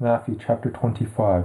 Matthew chapter 25.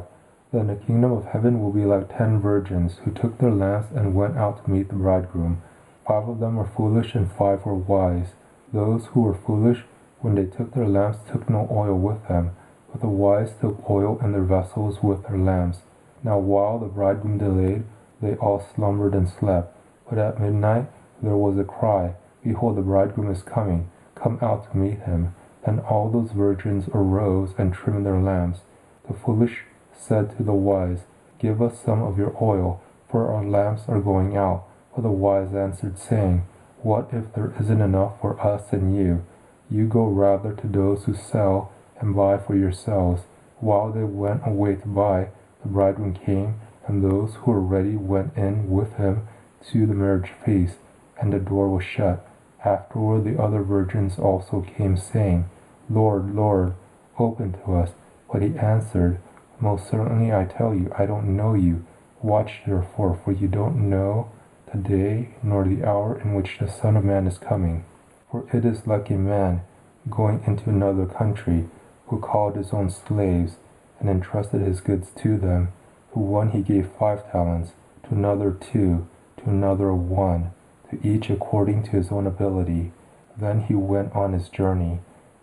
Then the kingdom of heaven will be like 10 virgins who took their lamps and went out to meet the bridegroom. 5 of them were foolish and 5 were wise. Those who were foolish, when they took their lamps, took no oil with them, but the wise took oil in their vessels with their lamps. Now while the bridegroom delayed, they all slumbered and slept. But at midnight there was a cry, Behold, the bridegroom is coming, come out to meet him. Then all those virgins arose and trimmed their lamps. The foolish said to the wise, Give us some of your oil, for our lamps are going out. But the wise answered, saying, What if there isn't enough for us and you? You go rather to those who sell and buy for yourselves. While they went away to buy, the bridegroom came, and those who were ready went in with him to the marriage feast, and the door was shut. Afterward the other virgins also came, saying, Lord, Lord, open to us. But he answered, Most certainly I tell you, I don't know you. Watch therefore, for you don't know the day nor the hour in which the Son of Man is coming. For it is like a man going into another country, who called his own slaves, and entrusted his goods to them. To one he gave 5 talents, to another 2, to another 1, to each according to his own ability. Then he went on his journey.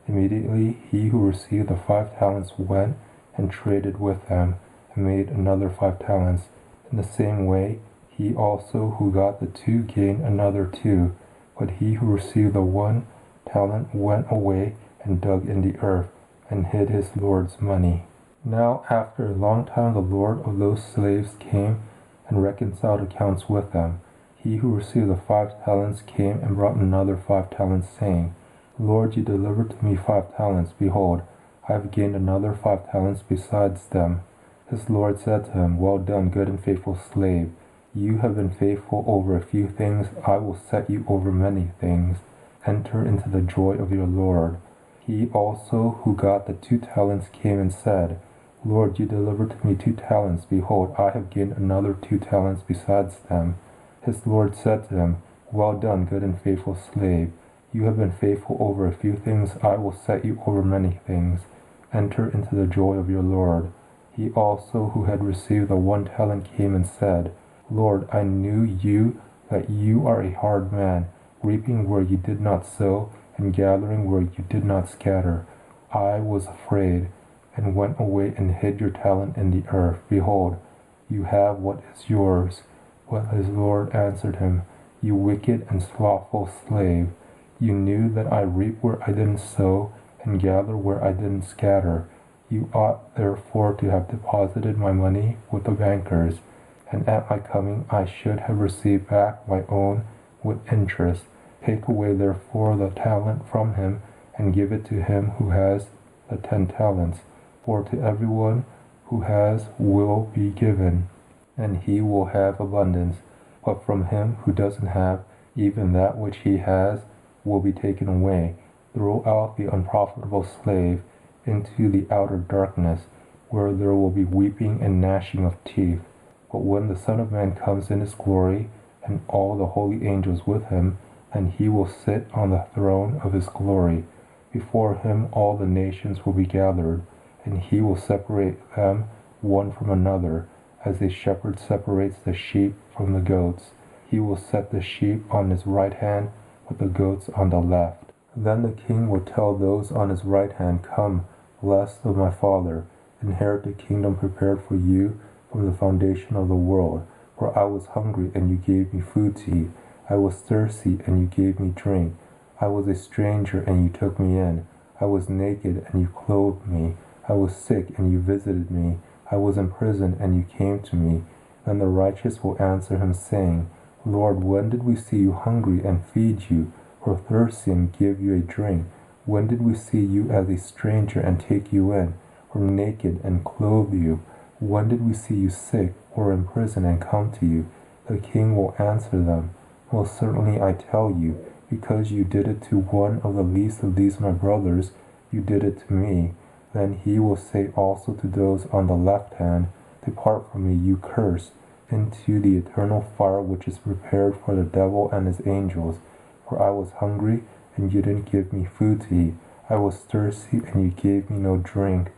Immediately he who received the 5 talents went and traded with them, and made another 5 talents. In the same way, he also who got the 2 gained another 2. But he who received the 1 talent went away and dug in the earth, and hid his Lord's money. Now after a long time the Lord of those slaves came and reconciled accounts with them. He who received the 5 talents came and brought another 5 talents, saying, Lord, you delivered to me 5 talents. Behold, I have gained another 5 talents besides them. His Lord said to him, Well done, good and faithful slave. You have been faithful over a few things. I will set you over many things. Enter into the joy of your Lord. He also who got the 2 talents came and said, Lord, you delivered to me 2 talents. Behold, I have gained another 2 talents besides them. His Lord said to him, Well done, good and faithful slave. You have been faithful over a few things. I will set you over many things. Enter into the joy of your Lord. He also who had received the 1 talent came and said, Lord, I knew you, that you are a hard man, reaping where you did not sow, and gathering where you did not scatter. I was afraid, and went away and hid your talent in the earth. Behold, you have what is yours. But his Lord answered him, You wicked and slothful slave, you knew that I reap where I didn't sow, and gather where I didn't scatter. You ought therefore to have deposited my money with the bankers, and at my coming I should have received back my own with interest. Take away therefore the talent from him, and give it to him who has the 10 talents. For to everyone who has will be given, and he will have abundance. But from him who doesn't have, even that which he has will be taken away. Throw out the unprofitable slave into the outer darkness, where there will be weeping and gnashing of teeth. But when the Son of Man comes in his glory, and all the holy angels with him, then he will sit on the throne of his glory. Before him all the nations will be gathered, and he will separate them one from another, as a shepherd separates the sheep from the goats. He will set the sheep on his right hand, but the goats on the left. Then the king will tell those on his right hand, Come, blessed of my Father, inherit the kingdom prepared for you from the foundation of the world. For I was hungry, and you gave me food to eat. I was thirsty, and you gave me drink. I was a stranger, and you took me in. I was naked, and you clothed me. I was sick, and you visited me. I was in prison, and you came to me. Then the righteous will answer him, saying, Lord, when did we see you hungry and feed you, or thirsty and give you a drink? When did we see you as a stranger and take you in, or naked and clothe you? When did we see you sick or in prison and come to you? The king will answer them, Most certainly I tell you, because you did it to one of the least of these my brothers, you did it to me. Then he will say also to those on the left hand, Depart from me, you cursed, into the eternal fire which is prepared for the devil and his angels. For I was hungry, and you didn't give me food to eat. I was thirsty, and you gave me no drink.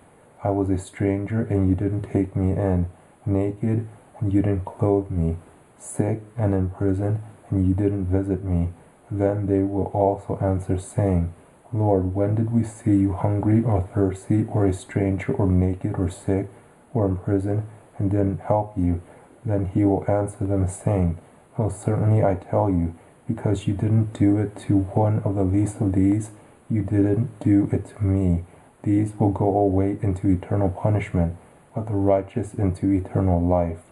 I was a stranger and you didn't take me in, naked and you didn't clothe me, sick and in prison and you didn't visit me. Then they will also answer, saying, Lord, when did we see you hungry or thirsty or a stranger or naked or sick or in prison and didn't help you? Then he will answer them, saying, Most certainly I tell you, because you didn't do it to one of the least of these, you didn't do it to me. These will go away into eternal punishment, but the righteous into eternal life.